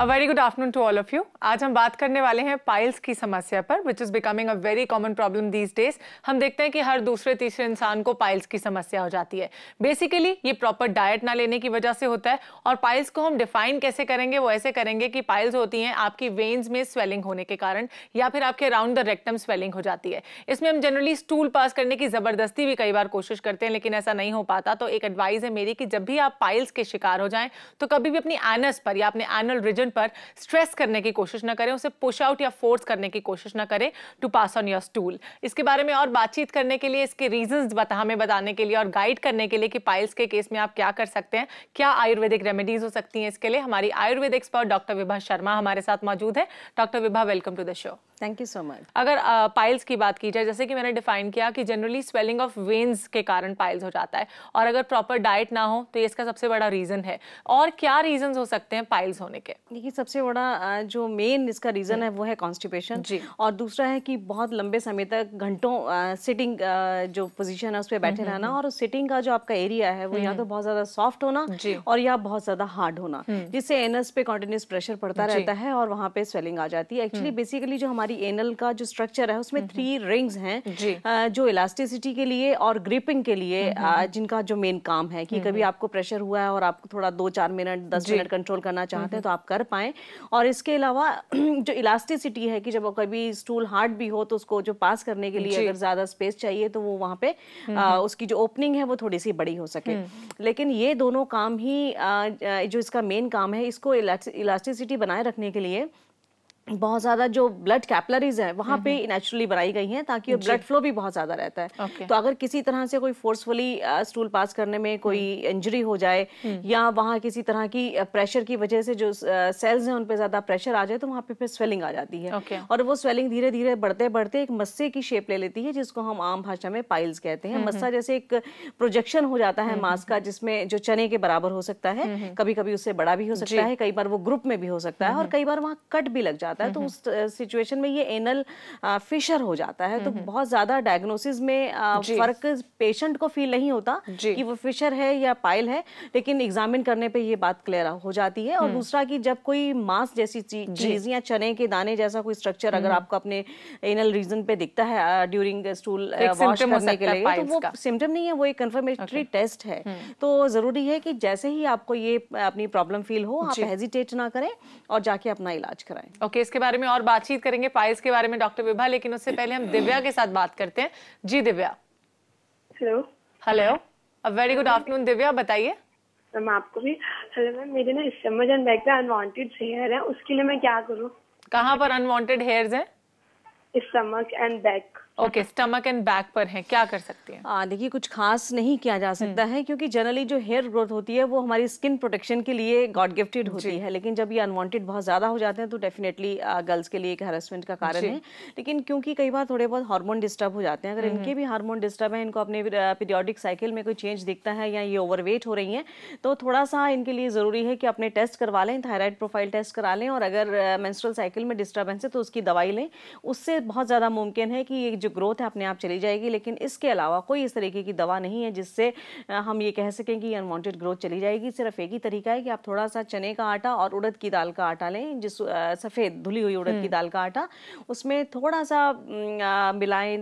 A very good afternoon to all of you. आज हम बात करने वाले हैं पाइल्स की समस्या पर, which is becoming a very common problem these days. हम देखते हैं कि हर दूसरे तीसरे इंसान को पाइल्स की समस्या हो जाती है। बेसिकली ये प्रॉपर डाइट ना लेने की वजह से होता है। और पाइल्स को हम डिफाइन कैसे करेंगे, वो ऐसे करेंगे कि पाइल्स होती हैं आपकी वेन्स में स्वेलिंग होने के कारण, या फिर आपके अराउंड द रेक्टम स्वेलिंग हो जाती है। इसमें हम जनरली स्टूल पास करने की जबरदस्ती भी कई बार कोशिश करते हैं, लेकिन ऐसा नहीं हो पाता। तो एक एडवाइस है मेरी कि जब भी आप पाइल्स के शिकार हो जाएं तो कभी भी अपनी एनस पर या अपने एनल रीजन पर स्ट्रेस करने की कोशिश ना करें, उसे पुश आउट या फोर्स करने की कोशिश ना करें to pass on your stool. इसके बारे में और बातचीत करने के लिए, इसके रीजंस हमें बताने के लिए और गाइड करने के लिए कि पाइल्स के केस में आप क्या कर सकते हैं, क्या आयुर्वेदिक रेमेडीज हो सकती हैं, इसके लिए हमारी आयुर्वेद एक्सपर्ट डॉक्टर विभा शर्मा हमारे साथ मौजूद है। Doctor Vibha, welcome to the show. Thank you so much. अगर पाइल्स की बात की जाए, जैसे कि मैंने डिफाइन किया कि जनरली स्वेलिंग ऑफ वेन्स के कारण पाइल्स हो जाता है, और अगर प्रॉपर डाइट ना हो तो ये इसका सबसे बड़ा रीजन है। और क्या रीजंस हो सकते हैं पाइल्स होने के? देखिए, सबसे बड़ा जो मेन इसका रीजन है वो है कॉन्स्टिपेशन, और दूसरा है कि बहुत लंबे समय तक घंटों सिटिंग जो पोजीशन है उस पर बैठे रहना, और उस सिटिंग का जो आपका एरिया है वो या तो बहुत ज्यादा सॉफ्ट होना और या बहुत ज्यादा हार्ड होना, जिससे एनस पे कॉन्टिन्यूस प्रेशर पड़ता रहता है और वहाँ पे स्वेलिंग आ जाती है। एक्चुअली बेसिकली जो हमारी एनल का जो स्ट्रक्चर है उसमें 3 रिंग्स हैं जो इलास्टिसिटी के लिए और ग्रिपिंग के लिए जिनका जो मेन काम है कि कभी आपको प्रेशर हुआ है और आपको थोड़ा 2-4 मिनट 10 मिनट कंट्रोल करना चाहते हैं तो आप कर पाएं। और इसके अलावा जो इलास्टिसिटी है कि जब कभी स्टूल हार्ड भी हो तो उसको जो पास करने के लिए अगर ज्यादा स्पेस चाहिए तो वो वहाँ पे उसकी जो ओपनिंग है वो थोड़ी सी बड़ी हो सके। लेकिन ये दोनों काम ही जो इसका मेन काम है, इसको इलास्टिसिटी बनाए रखने के लिए बहुत ज्यादा जो ब्लड कैपिलरीज है वहां पे नेचुरली बनाई गई हैं ताकि ब्लड फ्लो भी बहुत ज्यादा रहता है। तो अगर किसी तरह से कोई फोर्सफुली स्टूल पास करने में कोई इंजरी हो जाए या वहां किसी तरह की प्रेशर की वजह से जो सेल्स हैं उन पे ज्यादा प्रेशर आ जाए तो वहां पे फिर स्वेलिंग आ जाती है। और वो स्वेलिंग धीरे धीरे बढ़ते बढ़ते एक मस्से की शेप ले लेती है, जिसको हम आम भाषा में पाइल्स कहते हैं। मस्सा जैसे एक प्रोजेक्शन हो जाता है मांस का, जिसमें जो चने के बराबर हो सकता है, कभी कभी उससे बड़ा भी हो सकता है, कई बार वो ग्रुप में भी हो सकता है, और कई बार वहाँ कट भी लग जाता है। तो उस सिचुएशन में ये एनल फिशर हो जाता है। तो बहुत ज्यादा डायग्नोसिस में फर्क पेशेंट को फील नहीं होता कि वो फिशर है या पाइल है, लेकिन एग्जामिन करने पे ये बात क्लियर हो जाती है। और दूसरा कि जब कोई मांस जैसी चीज या चने के दाने जैसा कोई स्ट्रक्चर अगर आपको अपने एनल रीजन पे दिखता है ड्यूरिंग स्टूल वॉश करने के लिए, तो वो सिम्टम नहीं है, वो एक कंफर्मेटरी टेस्ट है। तो जरूरी है कि जैसे ही आपको ये अपनी प्रॉब्लम फील हो आप हेजिटेट ना करें और जाके अपना इलाज कराएं। इसके बारे में और बातचीत करेंगे पाइल्स के बारे में डॉक्टर विभा, लेकिन उससे पहले हम दिव्या के साथ बात करते हैं। जी Divya. Hello. Hello, uh very good afternoon Divya, बताइए। मैम आपको भी हेलो। मैम मेरे ना स्टमक एंड बैक पे अनवांटेड हेयर है, उसके लिए मैं क्या करूं? कहाँ पर अनवांटेड हेयर्स हैं? Stomach and back. Okay, stomach and back पर है, क्या कर सकती हैं? देखिए, कुछ खास नहीं किया जा सकता है क्योंकि जनरली जो हेयर ग्रोथ होती है वो हमारी स्किन प्रोटेक्शन के लिए गॉड गिफ्टेड होती है। लेकिन जब ये अनवांटेड बहुत ज्यादा हो जाते हैं तो डेफिनेटली गर्ल्स के लिए एक हैरेसमेंट का कारण है। लेकिन क्योंकि कई बार थोड़े बहुत हार्मोन डिस्टर्ब हो जाते हैं, अगर इनके भी हार्मोन डिस्टर्ब है, इनको अपने पीरियोडिक साइकिल में कोई चेंज दिखता है या ये ओवरवेट हो रही हैं, तो थोड़ा सा इनके लिए जरूरी है कि अपने टेस्ट करवा लें, थायराइड प्रोफाइल टेस्ट करा लें, और अगर मेंस्ट्रुअल साइकिल में डिस्टर्बेंस है तो उसकी दवाई लें। उससे बहुत ज्यादा मुमकिन है कि ये जो ग्रोथ है अपने आप चली जाएगी। लेकिन इसके अलावा कोई इस तरीके की दवा नहीं है जिससे हम ये कह सकें कि अनवांटेड ग्रोथ चली जाएगी। सिर्फ एक ही तरीका है कि आप थोड़ा सा चने का आटा और उड़द की दाल का आटा लें, जिस सफ़ेद धुली हुई उड़द की दाल का आटा, उसमें थोड़ा सा मिलाएं,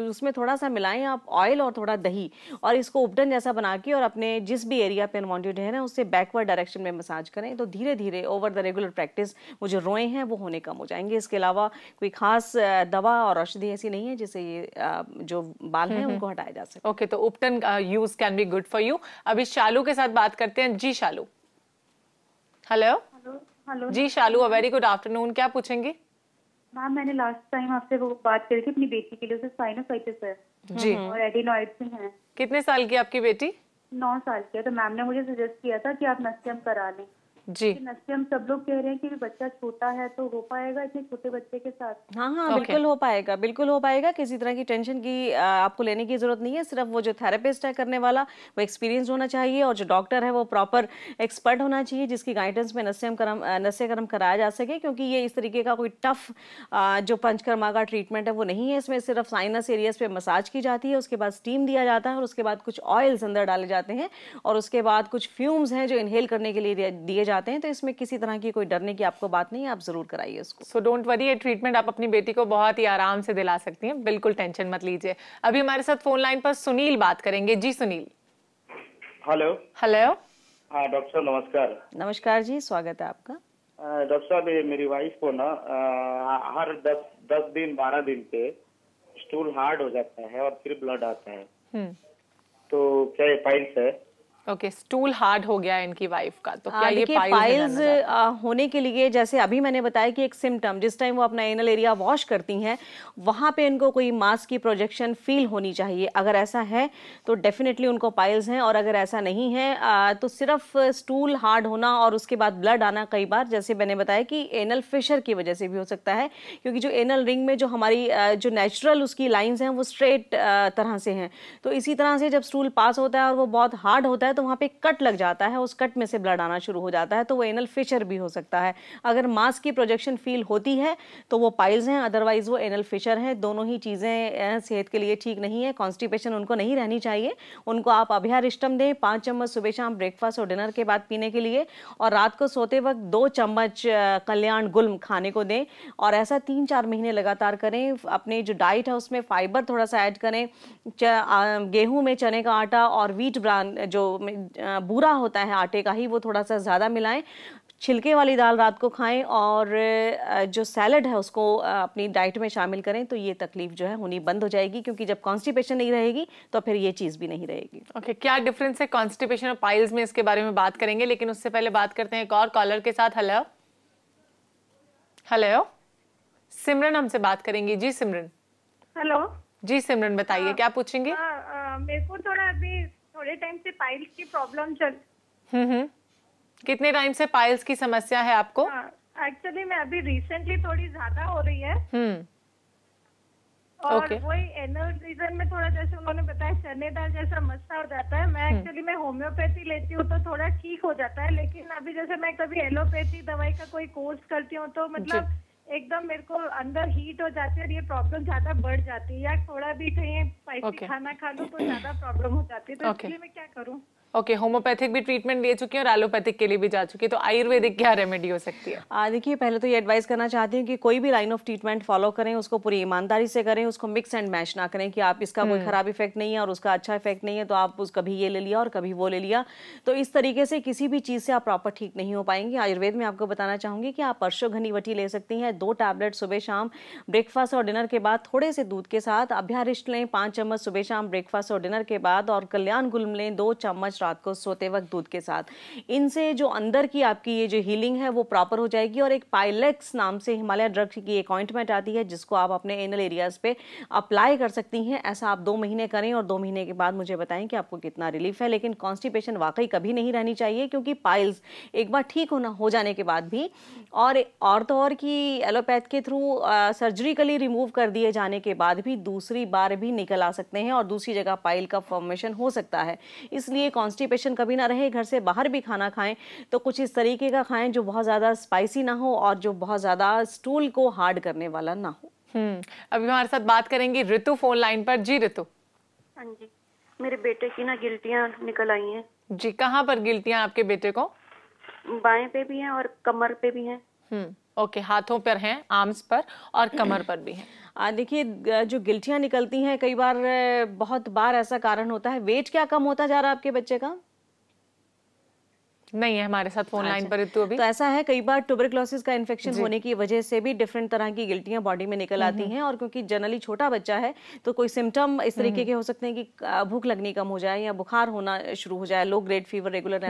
उसमें थोड़ा सा मिलाएं आप ऑयल और थोड़ा दही, और इसको उपटन जैसा बना के और अपने जिस भी एरिया पे अनवांटेड है ना उससे बैकवर्ड डायरेक्शन में मसाज करें। तो धीरे धीरे ओवर द रेगुलर प्रैक्टिस वो जो रोए हैं वो होने कम हो जाएंगे। इसके अलावा कोई खास दवा और औषधि ऐसी नहीं है जिससे ये जो बाल हैं उनको हटाया जा सके। ओके, तो ubtan use can be good for you. अभी शालू के साथ बात करते हैं। जी शालू। हेलो। हेलो जी Shalu, uh very good afternoon, क्या पूछेंगे? मैम मैंने लास्ट टाइम आपसे वो बात करी थी अपनी बेटी के लिए, उसे साइनोसाइटिस है जी और एडिनॉइड्स भी हैं। कितने साल की आपकी बेटी? 9 साल की है। तो मैम ने मुझे सजेस्ट किया था कि आप नस्यम करा लें। जी, नस्यम सब लोग कह रहे हैं कि बच्चा छोटा है तो हो पाएगा इतने छोटे बच्चे के साथ? हाँ, बिल्कुल हो पाएगा, बिल्कुल हो पाएगा। किसी तरह की टेंशन की आपको लेने की जरूरत नहीं है। सिर्फ वो जो थेरेपिस्ट है करने वाला वो एक्सपीरियंस होना चाहिए, और जो डॉक्टर है वो प्रॉपर एक्सपर्ट होना चाहिए जिसकी गाइडेंस में नस्यकर्म कराया जा सके। क्योंकि ये इस तरीके का कोई टफ जो पंचकर्मा का ट्रीटमेंट है वो नहीं है। इसमें सिर्फ साइनस एरियाज पे मसाज की जाती है, उसके बाद स्टीम दिया जाता है, और उसके बाद कुछ ऑयल्स अंदर डाले जाते हैं, और उसके बाद कुछ फ्यूम्स हैं जो इनहेल करने के लिए दिए जाते हैं, तो इसमें किसी तरह की कोई डरने की आपको बात नहीं है, आप जरूर कराइए उसको। सो डोंट वरी, ये ट्रीटमेंट आप अपनी बेटी को बहुत ही आराम से दिला सकती हैं, बिल्कुल टेंशन मत लीजिए। अभी हमारे साथ फोन लाइन पर सुनील बात करेंगे। जी सुनील। हेलो। हेलो। हाँ डॉक्टर साहब नमस्कार। नमस्कार जी, स्वागत है आपका। डॉक्टर साहब ये मेरी वाइफ को ना हर 10 दिन 12 दिन पे स्टूल हार्ड हो जाता है और फिर ब्लड आता है। तो क्या ये पाइल्स है? ओके, स्टूल हार्ड हो गया है इनकी वाइफ का, तो क्या ये पाइल्स होने के लिए, जैसे अभी मैंने बताया कि एक सिम्टम, जिस टाइम वो अपना एनल एरिया वॉश करती हैं वहां पे इनको कोई मास की प्रोजेक्शन फील होनी चाहिए। अगर ऐसा है तो डेफिनेटली उनको पाइल्स हैं, और अगर ऐसा नहीं है तो सिर्फ स्टूल हार्ड होना और उसके बाद ब्लड आना, कई बार जैसे मैंने बताया कि एनल फिशर की वजह से भी हो सकता है, क्योंकि जो एनल रिंग में जो हमारी जो नेचुरल उसकी लाइंस हैं वो स्ट्रेट तरह से हैं, तो इसी तरह से जब स्टूल पास होता है और वो बहुत हार्ड होता है तो वहाँ पे कट लग जाता है, उस कट में से ब्लड आना शुरू हो जाता है, तो वो एनल फिशर भी हो सकता है। अगर मास की प्रोजेक्शन फील होती है तो वो पाइल्स हैं, अदरवाइज वो एनल फिशर हैं। दोनों ही चीज़ें सेहत के लिए ठीक नहीं है। कॉन्स्टिपेशन उनको नहीं रहनी चाहिए। उनको आप अभ्यारिष्टम दें 5 चम्मच सुबह शाम ब्रेकफास्ट और डिनर के बाद पीने के लिए, और रात को सोते वक्त 2 चम्मच कल्याण गुल्म खाने को दें, और ऐसा 3-4 महीने लगातार करें। अपनी जो डाइट है उसमें फाइबर थोड़ा सा ऐड करें। गेहूं में चने का आटा और व्हीट ब्रान जो बूरा होता है आटे का ही, वो थोड़ा सा ज़्यादा मिलाएं। छिलके वाली दाल रात को खाएं, और जो सैलड है उसको अपनी डाइट में शामिल करें, तो ये तकलीफ जो है होनी बंद हो जाएगी, क्योंकि जब कॉन्स्टिपेशन नहीं रहेगी तो फिर ये चीज़ भी नहीं रहेगी। ओके, क्या डिफरेंस है कॉन्स्टिपेशन और पाइल्स में, इसके बारे में बात करेंगे, लेकिन उससे पहले बात करते हैं एक और कॉलर के साथ। हेलो हेलो, सिमरन हमसे बात करेंगी। जी सिमरन। हेलो। जी सिमरन, बताइए क्या पूछेंगे? मेरे को थोड़ा अभी थोड़े टाइम से पाइल्स की प्रॉब्लम चल। कितने टाइम से पाइल्स की समस्या है आपको? एक्चुअली मैं अभी रिसेंटली थोड़ी ज्यादा हो रही है। और वही एनल रीजन में थोड़ा, जैसे उन्होंने बताया, चने दाल जैसा मस्सा हो जाता है। मैं एक्चुअली मैं होम्योपैथी लेती हूँ तो थोड़ा ठीक हो जाता है, लेकिन अभी जैसे मैं कभी एलोपैथी दवाई का कोई कोर्स करती हूँ तो मतलब एकदम मेरे को अंदर हीट हो जाती है और ये प्रॉब्लम ज्यादा बढ़ जाती है, या थोड़ा भी कहीं स्पाइसी खाना खा लूं तो ज्यादा प्रॉब्लम हो जाती है, तो इसलिए मैं क्या करूं? ओके, होम्योपैथिक भी ट्रीटमेंट ले चुकी है और एलोपैथिक के लिए भी जा चुकी है, तो आयुर्वेदिक क्या रेमेडी हो सकती है? देखिए, पहले तो ये एडवाइस करना चाहती हूँ कि कोई भी लाइन ऑफ ट्रीटमेंट फॉलो करें उसको पूरी ईमानदारी से करें, उसको मिक्स एंड मैच ना करें कि आप इसका कोई खराब इफेक्ट नहीं है और उसका अच्छा इफेक्ट नहीं है तो आप कभी ये ले लिया और कभी वो ले लिया, तो इस तरीके से किसी भी चीज़ से आप प्रॉपर ठीक नहीं हो पाएंगे। आयुर्वेद में आपको बताना चाहूँगी कि आप परशोघनीवटी ले सकती हैं, 2 टैबलेट सुबह शाम ब्रेकफास्ट और डिनर के बाद थोड़े से दूध के साथ। अभ्यारिष्ट लें 5 चम्मच सुबह शाम ब्रेकफास्ट और डिनर के बाद, और कल्याण गुल्म लें 2 चम्मच रात को सोते वक्त दूध के साथ। इनसे जो अंदर की आपकी ये जो हीलिंग है वो प्रॉपर हो जाएगी। और एक पाइलेक्स नाम से हिमालय ड्रग की एक ऑइंटमेंट आती है जिसको आप अपने एनल एरियाज पे अप्लाई कर सकती हैं। ऐसा आप 2 महीने करें और 2 महीने के बाद मुझे बताएं कि आपको कितना रिलीफ है। लेकिन कॉन्स्टिपेशन वाकई कभी नहीं रहनी चाहिए, क्योंकि पाइल्स एक बार ठीक हो जाने के बाद भी, और तो और कि एलोपैथ के थ्रू सर्जरिकली रिमूव कर दिए जाने के बाद भी दूसरी बार भी निकल आ सकते हैं और दूसरी जगह पाइल का फॉर्मेशन हो सकता है। इसलिए कॉन्स्टिपेशन कभी ना रहे। घर से बाहर भी खाना खाएं तो कुछ इस तरीके का खाएं जो बहुत ज़्यादा स्पाइसी ना हो और जो बहुत ज़्यादा स्टूल को हार्ड करने वाला ना हो। अभी हमारे साथ बात करेंगी ऋतु फोन लाइन पर। जी ऋतु। हाँ जी, मेरे बेटे की ना गिल्टियां निकल आई हैं। जी, कहाँ पर गिल्टियां आपके बेटे को? बाएं पे भी हैं और कमर पे भी हैं। ओके, हाथों पर हैं, आर्म्स पर और कमर पर भी हैं। देखिए, जो गिल्टियां निकलती हैं कई बार, बहुत बार ऐसा कारण होता है। वेट क्या कम होता जा रहा है आपके बच्चे का? नहीं है हमारे साथ फोन लाइन पर ऋतु अभी। तो ऐसा है, कई बार ट्यूबरक्लोसिस का इन्फेक्शन होने की वजह से भी डिफरेंट तरह की गिल्टियां बॉडी में निकल आती हैं। और क्योंकि जनरली छोटा बच्चा है तो कोई सिम्टम इस तरीके के हो सकते हैं कि भूख लगनी कम हो जाए या बुखार होना शुरू हो जाए, लो ग्रेड फीवर रेगुलर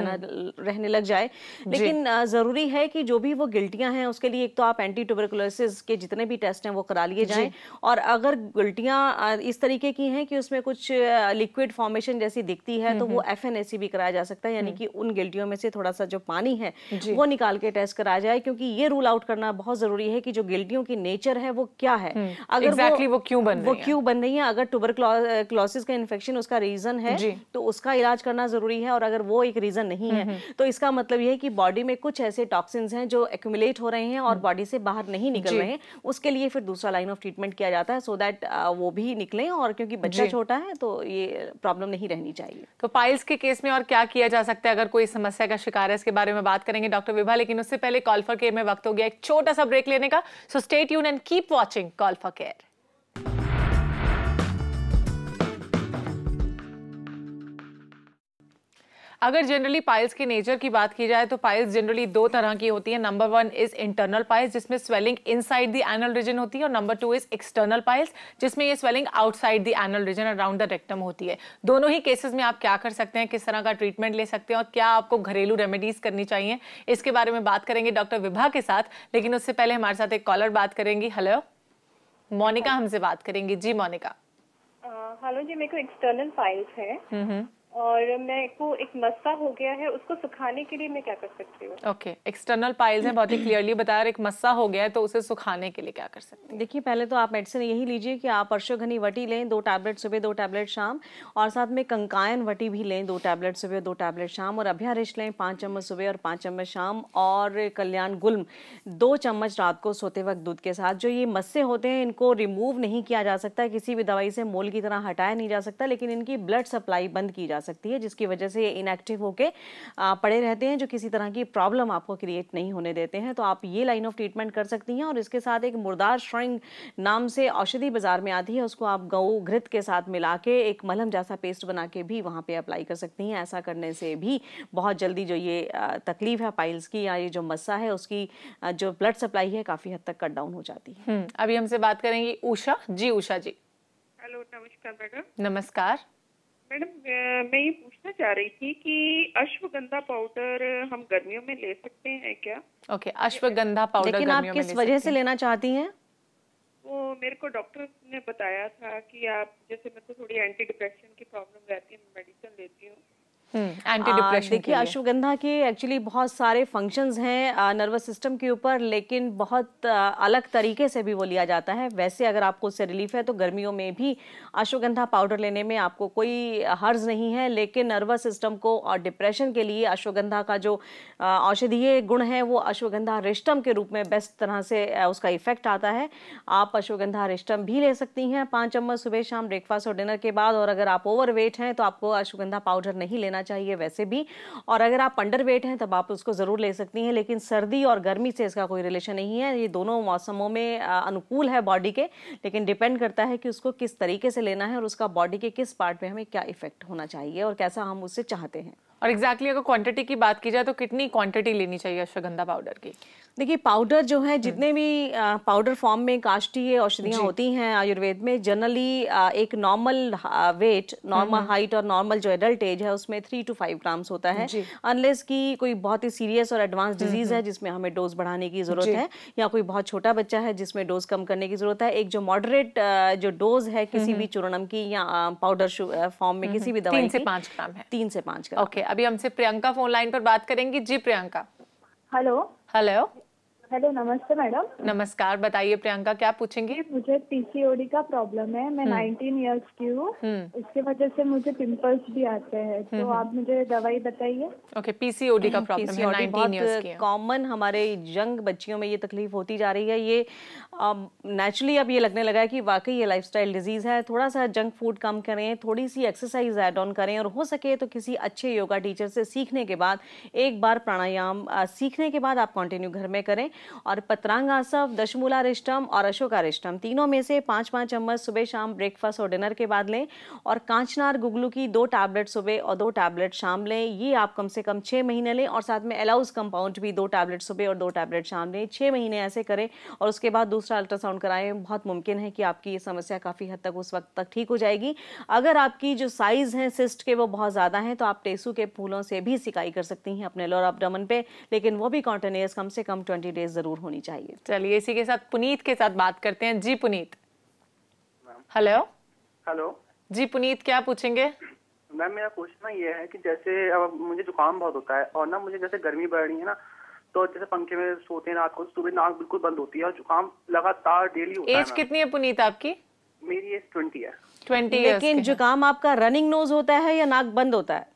रहने लग जाए। लेकिन जरूरी है कि जो भी वो गिल्टियां हैं उसके लिए एक तो आप एंटी ट्यूबरक्लोसिस के जितने भी टेस्ट हैं वो करा लिए जाएं। और अगर गिल्टियां इस तरीके की हैं कि उसमें कुछ लिक्विड फॉर्मेशन जैसी दिखती है तो वो FNAC भी कराया जा सकता है, यानी कि उन गिल्टियों में से थोड़ा सा जो पानी है वो निकाल के टेस्ट कराया जाए, क्योंकि ये रूल आउट करना बहुत जरूरी है कि जो गिल्टियों की नेचर है वो क्या है, अगर वो क्यों बन रही है। अगर ट्यूबरक्लोसिस का इन्फेक्शन उसका रीजन है तो उसका इलाज करना जरूरी है, और अगर वो एक रीजन नहीं है तो इसका मतलब ये है कि बॉडी में कुछ ऐसे टॉक्सिन्स हैं जो एक्यूमुलेट हो रहे हैं और बॉडी से बाहर नहीं निकल रहे हैं। उसके लिए फिर दूसरा लाइन ऑफ ट्रीटमेंट किया जाता है, सो दैट वो भी निकले। और क्योंकि बच्चा छोटा है तो ये प्रॉब्लम नहीं रहनी चाहिए। तो पाइल्स के केस में और क्या किया जा सकता है अगर कोई समस्या का शिकार है, इसके बारे में बात करेंगे डॉक्टर विभा, लेकिन उससे पहले कॉल फॉर केयर में वक्त हो गया एक छोटा सा ब्रेक लेने का। So stay tune and keep watching call for care. अगर जनरली पाइल्स के नेचर की बात की जाए तो पाइल्स जनरली दो तरह की होती है। नंबर 1 इज इंटरनल पाइल्स, जिसमें swelling inside the anal reason होती है, और नंबर 2 इज एक्सटर्नल पाइल्स, जिसमें ये swelling outside the anal region around the rectum होती है। दोनों ही केसेस में आप क्या कर सकते हैं, किस तरह का ट्रीटमेंट ले सकते हैं और क्या आपको घरेलू रेमेडीज करनी चाहिए, इसके बारे में बात करेंगे डॉक्टर विभा के साथ। लेकिन उससे पहले हमारे साथ एक कॉलर बात करेंगी। हेलो, मोनिका हमसे बात करेंगी। जी मोनिका। हेलो जी, मेरे को एक्सटर्नल पाइल्स है और मेरे को एक मस्सा हो गया है, उसको सुखाने के लिए मैं क्या कर सकती हूँ? ओके, एक्सटर्नल पाइल्स है, बहुत ही क्लियरली बताया, और एक मस्सा हो गया है तो उसे सुखाने के लिए क्या कर सकते हैं? देखिए, पहले तो आप मेडिसिन यही लीजिए कि आप अश्वगंधा वटी लें 2 टैबलेट सुबह 2 टैबलेट शाम, और साथ में कंकायन वटी भी लें 2 टैबलेट सुबह 2 टैबलेट शाम, और अभ्यारिश लें 5 चम्मच सुबह और 5 चम्मच शाम, और कल्याण गुल्म 2 चम्मच रात को सोते वक्त दूध के साथ। जो ये मस्से होते हैं इनको रिमूव नहीं किया जा सकता, किसी भी दवाई से मोल की तरह हटाया नहीं जा सकता, लेकिन इनकी ब्लड सप्लाई बंद की जा सकती है, जिसकी वजह से ये इनएक्टिव होके पड़े रहते हैं, जो किसी तरह की प्रॉब्लम आपको क्रिएट नहीं होने देते हैं। तो आप ये लाइन ऑफ ट्रीटमेंट कर सकती हैं। और इसके साथ एक मुर्दार श्रृंग नाम से औषधि बाजार में आती है, उसको आप गऊ घृत के साथ मिला के एक मलहम जैसा पेस्ट बना के भी वहाँ पे अप्लाई कर सकती हैं। ऐसा करने से भी बहुत जल्दी जो ये तकलीफ है पाइल्स की या ये जो मस्सा है उसकी जो ब्लड सप्लाई है काफ़ी हद तक कट डाउन हो जाती है। अभी हमसे बात करेंगी उषा जी। उषा जी। हेलो, नमस्कार मैडम। नमस्कार मैडम, मैं ये पूछना चाह रही थी कि अश्वगंधा पाउडर हम गर्मियों में ले सकते हैं क्या? ओके, अश्वगंधा पाउडर लेकिन आप किस वजह से लेना चाहती हैं? वो मेरे को डॉक्टर ने बताया था कि आप, जैसे मेरे को थोड़ी एंटी डिप्रेशन की प्रॉब्लम रहती है, मैं मेडिसिन लेती हूँ। Anti depression. देखिए, अश्वगंधा के एक्चुअली बहुत सारे फंक्शंस हैं नर्वस सिस्टम के ऊपर, लेकिन बहुत अलग तरीके से भी वो लिया जाता है। वैसे अगर आपको उससे रिलीफ है तो गर्मियों में भी अश्वगंधा पाउडर लेने में आपको कोई हर्ज नहीं है, लेकिन नर्वस सिस्टम को और डिप्रेशन के लिए अश्वगंधा का जो औषधीय गुण है वो अश्वगंधा रिष्टम के रूप में बेस्ट तरह से उसका इफेक्ट आता है। आप अश्वगंधा रिष्टम भी ले सकती हैं 5 चम्मच सुबह शाम ब्रेकफास्ट और डिनर के बाद। और अगर आप ओवरवेट हैं तो आपको अश्वगंधा पाउडर नहीं लेना चाहिए वैसे भी, और अगर आप अंडरवेट हैं तब आप उसको ज़रूर ले सकती हैं, लेकिन सर्दी और गर्मी से इसका कोई रिलेशन नहीं है। ये दोनों मौसमों में अनुकूल है बॉडी के, लेकिन डिपेंड करता है कि उसको किस तरीके से लेना है और उसका बॉडी के किस पार्ट में हमें क्या इफेक्ट होना चाहिए और कैसा हम उससे चाहते हैं। और एग्जैक्टली अगर क्वांटिटी की बात की जाए तो कितनी क्वांटिटी लेनी चाहिए अश्वगंधा पाउडर की? देखिए, पाउडर जो है जितने भी पाउडर फॉर्म में काष्ठीय औषधियाँ होती हैं आयुर्वेद में, जनरली एक नॉर्मल वेट, नॉर्मल हाइट और नॉर्मल जो एडल्ट एज है उसमें 3 to 5 ग्राम्स होता है, अनलेस की कोई बहुत ही सीरियस और एडवांस डिजीज है जिसमें हमें डोज बढ़ाने की जरूरत है, या कोई बहुत छोटा बच्चा है जिसमें डोज कम करने की जरूरत है। एक जो मॉडरेट जो डोज है किसी भी चूर्णम की या पाउडर फॉर्म में किसी भी दवाई 3 से 5 ग्राम है। 3 से 5 ग्राम। ओके, अभी हमसे प्रियंका फोन लाइन पर बात करेंगी। जी प्रियंका। हेलो। हेलो। हेलो, नमस्ते मैडम। नमस्कार, बताइए प्रियंका, क्या पूछेंगे? मुझे पीसीओडी का प्रॉब्लम है, मैं 19 इयर्स की हूँ, उसकी वजह से मुझे पिंपल्स भी आते हैं, तो आप मुझे दवाई बताइए। ओके, पीसीओडी का प्रॉब्लम है, 19 इयर्स की है। कॉमन हमारे यंग बच्चियों में ये तकलीफ होती जा रही है। ये नेचुरली अब ये लगने लगा है कि वाकई ये लाइफस्टाइल डिजीज है। थोड़ा सा जंक फूड कम करें, थोड़ी सी एक्सरसाइज ऐड ऑन करें, और हो सके तो किसी अच्छे योगा टीचर से सीखने के बाद एक बार प्राणायाम सीखने के बाद आप कंटिन्यू घर में करें। और पत्रांगासव, दशमूलारिष्टम और अशोकारिष्टम तीनों में से 5-5 चम्मच सुबह शाम ब्रेकफास्ट और डिनर के बाद लें। और कांचनार गुगलू की 2 टैबलेट सुबह और 2 टैबलेट शाम लें। ये आप कम से कम 6 महीने लें। और साथ में एलाउज कंपाउंड भी 2 टैबलेट सुबह और 2 टैबलेट शाम लें। 6 महीने ऐसे करें और उसके बाद दूसरा अल्ट्रासाउंड कराएं। बहुत मुमकिन है कि आपकी ये समस्या काफ़ी हद तक उस वक्त तक ठीक हो जाएगी। अगर आपकी जो साइज़ है सिस्ट के वो बहुत ज़्यादा हैं तो आप टेसू के फूलों से भी सिकाई कर सकती हैं अपने लोअर एब्डोमेन पे, लेकिन वो भी कॉन्टिन्यूअस कम से कम 20 डेज जरूर होनी चाहिए। चलिए इसी के साथ पुनीत के साथ बात करते हैं। जी पुनीत। हेलो। हेलो जी पुनीत, क्या पूछेंगे? मैम, मेरा पूछना ये है कि जैसे अब मुझे जुकाम बहुत होता है और ना मुझे जैसे गर्मी बढ़ रही है ना, तो जैसे पंखे में सोते हैं रात को, सुबह नाक बिल्कुल बंद होती है और जुकाम लगातार डेली होता है। एज कितनी है पुनीत आपकी? मेरी एज 20 है। 20 लेकिन जुकाम आपका रनिंग नोज होता है या नाक बंद होता है?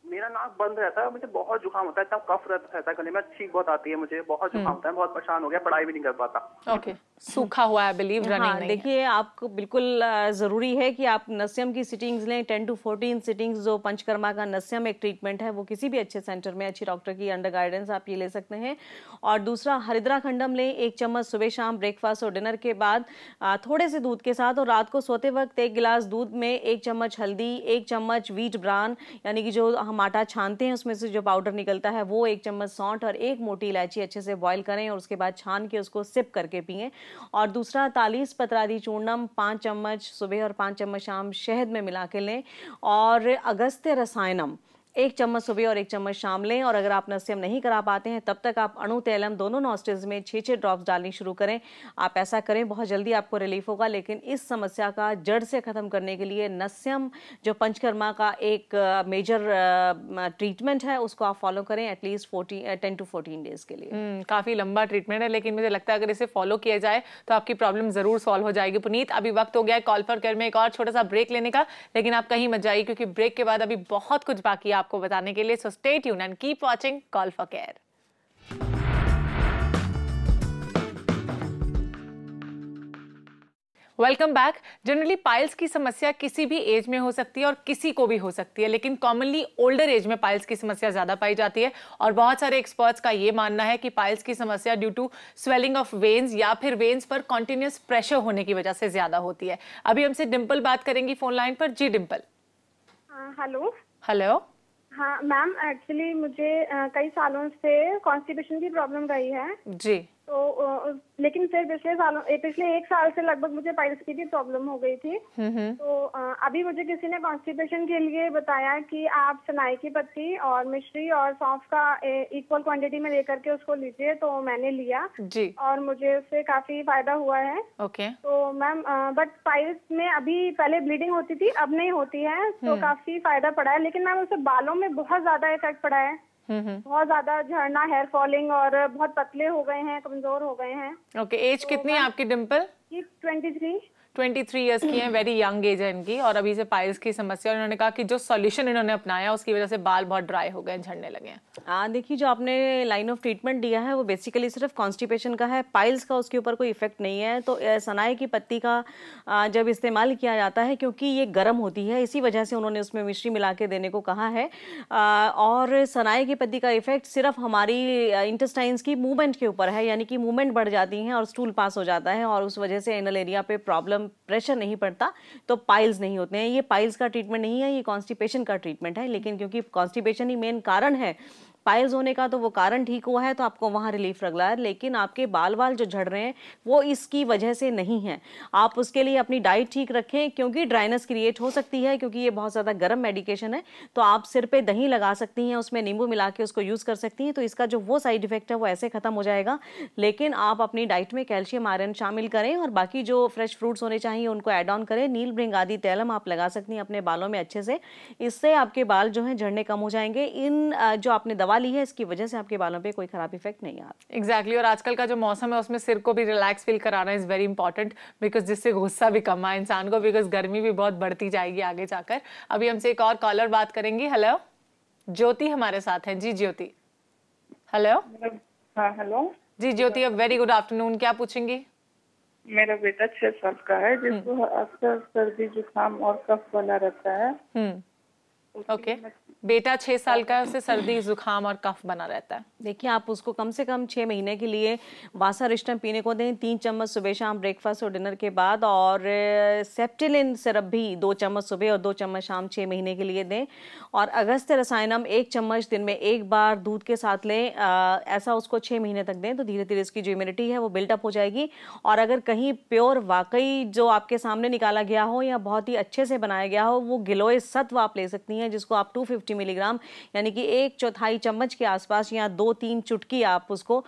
मेरा नाक बंद रहता है, मुझे बहुत जुकाम होता है, इतना कफ रहता है गले में, छींक बहुत आती है, मुझे बहुत जुकाम होता है, बहुत परेशान हो गया, पढ़ाई भी नहीं कर पाता। ओके, सूखा हुआ है, बिलीव रनिंग हाँ, नहीं देखिए आपको बिल्कुल ज़रूरी है कि आप नस्यम की सिटिंग्स लें, 10 to 14 सिटिंग्स। जो पंचकर्मा का नस्यम एक ट्रीटमेंट है वो किसी भी अच्छे सेंटर में अच्छी डॉक्टर की अंडर गाइडेंस आप ये ले सकते हैं। और दूसरा हरिद्रा खंडम लें, 1 चम्मच सुबह शाम ब्रेकफास्ट और डिनर के बाद थोड़े से दूध के साथ। और रात को सोते वक्त 1 गिलास दूध में 1 चम्मच हल्दी, 1 चम्मच व्हीट ब्रान यानी कि जो हम आटा छानते हैं उसमें से जो पाउडर निकलता है वो, 1 चम्मच सौंठ और 1 मोटी इलायची अच्छे से बॉईल करें और उसके बाद छान के उसको सिप करके पिएं। और दूसरा तालीस पत्रादि चूर्णम 5 चम्मच सुबह और 5 चम्मच शाम शहद में मिला के लें। और अगस्त्य रसायनम 1 चम्मच सुबह और 1 चम्मच शाम लें। और अगर आप नस्यम नहीं करा पाते हैं तब तक आप अणु तैलम दोनों नॉस्ट्रिल्स में 6-6 ड्रॉप्स डालनी शुरू करें। आप ऐसा करें, बहुत जल्दी आपको रिलीफ होगा। लेकिन इस समस्या का जड़ से ख़त्म करने के लिए नस्यम जो पंचकर्मा का एक मेजर ट्रीटमेंट है उसको आप फॉलो करें एटलीस्ट 10 to 14 डेज के लिए। काफ़ी लंबा ट्रीटमेंट है, लेकिन मुझे लगता है अगर इसे फॉलो किया जाए तो आपकी प्रॉब्लम ज़रूर सॉल्व हो जाएगी। पुनीत, अभी वक्त हो गया है कॉल फॉर केयर में एक और छोटा सा ब्रेक लेने का, लेकिन आप कहीं मत जाइए क्योंकि ब्रेक के बाद अभी बहुत कुछ बाकी है आपको बताने के लिए। So stay tuned and keep watching call for care. Welcome back. Generally piles की समस्या किसी भी एज में हो सकती है और किसी को भी हो सकती है, लेकिन कॉमनली ओल्डर एज में पाइल्स की समस्या ज्यादा पाई जाती है। और बहुत सारे एक्सपर्ट्स का ये मानना है कि पाइल्स की समस्या due to swelling of veins या फिर वेन्स पर कॉन्टिन्यूस प्रेशर होने की वजह से ज्यादा होती है। अभी हमसे डिम्पल बात करेंगी फोन लाइन पर। जी डिम्पल। हेलो। हेलो। हाँ मैम, एक्चुअली मुझे कई सालों से कॉन्स्टिपेशन की प्रॉब्लम रही है। जी। तो लेकिन फिर पिछले 1 साल से लगभग मुझे पाइल्स की भी प्रॉब्लम हो गई थी। तो अभी मुझे किसी ने कॉन्स्टिपेशन के लिए बताया कि आप सनाई की पत्ती और मिश्री और सौंफ का इक्वल क्वांटिटी में लेकर के उसको लीजिए। तो मैंने लिया जी और मुझे उससे काफी फायदा हुआ है। ओके। तो मैम बट पाइल्स में अभी पहले ब्लीडिंग होती थी, अब नहीं होती है, तो काफी फायदा पड़ा है। लेकिन मैम उससे बालों में बहुत ज्यादा इफेक्ट पड़ा है, बहुत ज्यादा झड़ना, हेयर फॉलिंग और बहुत पतले हो गए हैं, कमजोर हो गए हैं। ओके। एज कितनी है आपकी डिम्पल? 23 इयर्स की हैं, वेरी यंग एज है इनकी, और अभी से पाइल्स की समस्या। उन्होंने कहा कि जो सॉल्यूशन इन्होंने अपनाया उसकी वजह से बाल बहुत ड्राई हो गए, झड़ने लगे हैं। देखिए, जो आपने लाइन ऑफ ट्रीटमेंट दिया है वो बेसिकली सिर्फ कॉन्स्टिपेशन का है, पाइल्स का उसके ऊपर कोई इफेक्ट नहीं है। तो सनाई की पत्ती का जब इस्तेमाल किया जाता है, क्योंकि ये गर्म होती है, इसी वजह से उन्होंने उसमें मिश्री मिला के देने को कहा है। और सनाई की पत्ती का इफेक्ट सिर्फ हमारी इंटेस्टाइन्स की मूवमेंट के ऊपर है, यानी कि मूवमेंट बढ़ जाती है और स्टूल पास हो जाता है, और उस वजह से एनल एरिया पे प्रॉब्लम, प्रेशर नहीं पड़ता, तो पाइल्स नहीं होते हैं। ये पाइल्स का ट्रीटमेंट नहीं है, ये कॉन्स्टिपेशन का ट्रीटमेंट है। लेकिन क्योंकि कॉन्स्टिपेशन ही मेन कारण है पाइल्स होने का, तो वो कारण ठीक हुआ है तो आपको वहाँ रिलीफ लग रहा है। लेकिन आपके बाल जो झड़ रहे हैं वो इसकी वजह से नहीं है। आप उसके लिए अपनी डाइट ठीक रखें, क्योंकि ड्राइनेस क्रिएट हो सकती है, क्योंकि ये बहुत ज़्यादा गर्म मेडिकेशन है। तो आप सिर पे दही लगा सकती हैं, उसमें नींबू मिला के उसको यूज़ कर सकती हैं, तो इसका जो वो साइड इफेक्ट है वो ऐसे ख़त्म हो जाएगा। लेकिन आप अपनी डाइट में कैल्शियम आयरन शामिल करें और बाकी जो फ्रेश फ्रूट्स होने चाहिए उनको ऐड ऑन करें। नील भृंग आदि तैलम आप लगा सकती हैं अपने बालों में अच्छे से, इससे आपके बाल जो हैं झड़ने कम हो जाएंगे। इन जो आपने दवा ली है इसकी वजह से आपके बालों पे कोई खराब इफेक्ट नहीं आता। एग्जैक्टली। और आजकल का जो मौसम है उसमें सिर को भी रिलैक्स फील कराना इज वेरी इंपॉर्टेंट, बिकॉज जिससे गुस्सा भी कम आए इंसान को, बिकॉज गर्मी भी बहुत बढ़ती जाएगी आगे जाकर। अभी हमसे एक और कॉलर बात करेंगी। हेलो, ज्योति हमारे साथ हैं। जी ज्योति। हेलो। हाँ हेलो जी ज्योति, अब वेरी गुड आफ्टरनून, क्या पूछेंगी? मेरा बेटा 6 साल का है, जिसको अक्सर सर्दी जुकाम और कफ बना रहता है। ओके। बेटा 6 साल का है, उसे सर्दी जुकाम और कफ बना रहता है। देखिए, आप उसको कम से कम 6 महीने के लिए वासारिष्टम पीने को दें, 3 चम्मच सुबह शाम ब्रेकफास्ट और डिनर के बाद, और सेप्टिलिन सिरप भी 2 चम्मच सुबह और 2 चम्मच शाम 6 महीने के लिए दें। और अगस्त्य रसायनम 1 चम्मच दिन में 1 बार दूध के साथ लें। ऐसा उसको 6 महीने तक दें, तो धीरे धीरे इसकी जो इम्यूनिटी है वो बिल्डअप हो जाएगी। और अगर कहीं प्योर वाकई जो आपके सामने निकाला गया हो या बहुत ही अच्छे से बनाया गया हो, वो गिलोय सत्व आप ले सकती हैं, जिसको आप 250 मिलीग्राम यानी कि 1/4 चम्मच के आसपास या 2-3 चुटकी आप उसको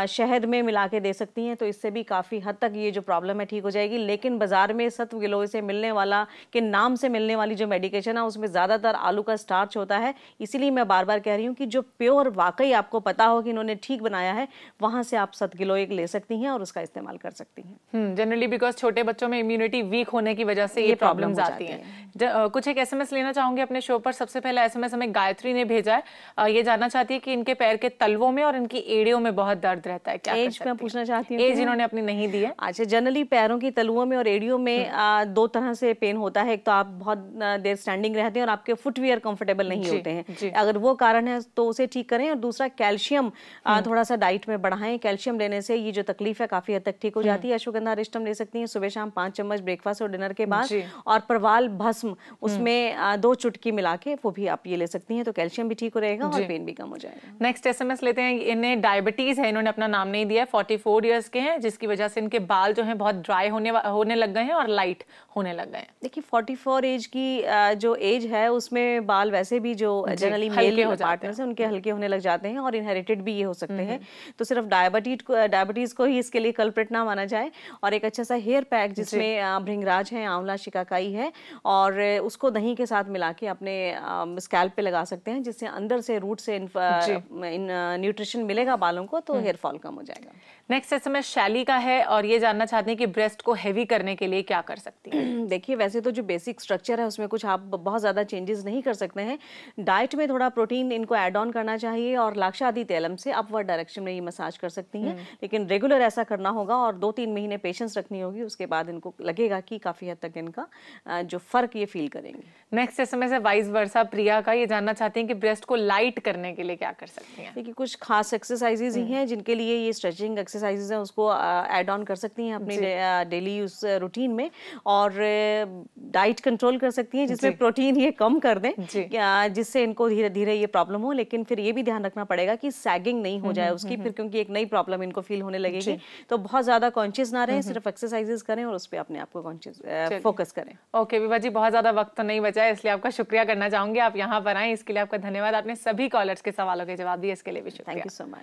शहद में मिला के दे सकती हैं। तो इससे भी काफ़ी हद तक ये जो प्रॉब्लम है ठीक हो जाएगी। लेकिन बाजार में सत्व गिलोय से मिलने वाला के नाम से मिलने वाली जो मेडिकेशन है उसमें ज़्यादातर आलू का स्टार्च होता है। इसीलिए मैं बार बार कह रही हूँ कि जो प्योर वाकई आपको पता हो कि इन्होंने ठीक बनाया है, वहाँ से आप सत्व गिलोय ले सकती हैं और उसका इस्तेमाल कर सकती हैं। जनरली बिकॉज छोटे बच्चों में इम्यूनिटी वीक होने की वजह से ये प्रॉब्लम्स आती हैं। कुछ एक SMS लेना चाहूंगी अपने शो ऊपर सबसे पहला एसएमएस हमें गायत्री ने भेजा है। ये जानना चाहती है कि इनके पैर के तलवों में और इनकी एड़ियों में बहुत दर्द रहता है, क्या एज मैं पूछना चाहती हूँ? एज इन्होंने अपनी नहीं दी है। अच्छा, जनरली पैरों की तलुओं में और एड़ियों में दो तरह से पेन होता है। एक तो आप बहुत देर स्टैंडिंग रहते हैं और आपके फुटवियर कंफर्टेबल नहीं होते हैं, अगर वो कारण है तो उसे ठीक करें। और दूसरा, कैल्शियम थोड़ा सा डाइट में बढ़ाएं। कैल्शियम लेने से ये जो तकलीफ है काफी हद तक ठीक हो जाती है। अश्वगंधा अरिष्टम ले सकती हैं सुबह शाम 5 चम्मच ब्रेकफास्ट और डिनर के बाद। और परवाल भस्म उसमें 2 चुटकी मिला के वो भी आप ये ले सकती हैं, तो कैल्शियम भी ठीक हो रहेगा और पेन भी कम हो जाएगा। नेक्स्ट एसएमएस लेते हैं। इन्हें डायबिटीज है, इन्होंने अपना नाम नहीं दिया है, 44 ईयर्स के हैं, जिसकी वजह से इनके बाल जो हैं बहुत ड्राई होने लग गए हैं और लाइट होने लग गए हैं। देखिए 44 एज की जो एज है उसमें बाल वैसे भी जो जनरली मेल पार्टनर्स हैं उनके हल्के होने लग जाते हैं और इनहेरिटेड भी ये हो सकते हैं। तो सिर्फ डायबिटीज को ही इसके लिए कल्प्रिट ना माना जाए। और एक अच्छा सा हेयर पैक जिसमें भृंगराज है, आंवला, शिकाकाई है, और उसको दही के साथ मिला के अपने स्कैल्प पे लगा सकते हैं, जिससे अंदर से रूट से न्यूट्रिशन मिलेगा बालों को, तो हेयर फॉल कम हो जाएगा। नेक्स्ट एसएमएस शैली का है और ये जानना चाहते हैं कि ब्रेस्ट को हेवी करने के लिए क्या कर सकती हैं। देखिए वैसे तो जो बेसिक स्ट्रक्चर है उसमें कुछ आप बहुत ज़्यादा चेंजेस नहीं कर सकते हैं। डाइट में थोड़ा प्रोटीन इनको ऐड ऑन करना चाहिए और लाक्षादि तैलम से अपवर्ड डायरेक्शन में ये मसाज कर सकती हैं, लेकिन रेगुलर ऐसा करना होगा और 2-3 महीने पेशेंस रखनी होगी। उसके बाद इनको लगेगा कि काफ़ी हद तक इनका जो फ़र्क ये फील करेंगे। नेक्स्ट एसएमएस है वाइस वर्सा प्रिया का। ये जानना चाहती हैं कि ब्रेस्ट को लाइट करने के लिए क्या कर सकती हैं। देखिए कुछ खास एक्सरसाइजेज ही हैं जिनके लिए ये स्ट्रेचिंग एक्सरसाइजेज हैं, उसको ऐड ऑन कर सकती हैं अपनी डेली यूज रूटीन में। और डाइट कंट्रोल कर सकती हैं जिसमें प्रोटीन ये कम कर दें, जिससे इनको धीरे धीरे ये प्रॉब्लम हो। लेकिन फिर ये भी ध्यान रखना पड़ेगा कि सैगिंग नहीं हो जाए उसकी, फिर क्योंकि एक नई प्रॉब्लम इनको फील होने लगेगी। तो बहुत ज्यादा कॉन्शियस ना रहें, सिर्फ एक्सरसाइजेज करें और उस पर अपने आप को कॉन्शियस फोकस करें। ओके विभा जी, बहुत ज्यादा वक्त तो नहीं बचा है, इसलिए आपका शुक्रिया करना चाहूंगी। आप यहाँ पर आए, इसके लिए आपका धन्यवाद। आपने सभी कॉलर्स के सवालों के जवाब दिए, इसके लिए भी शुक्रिया। Thank you so much.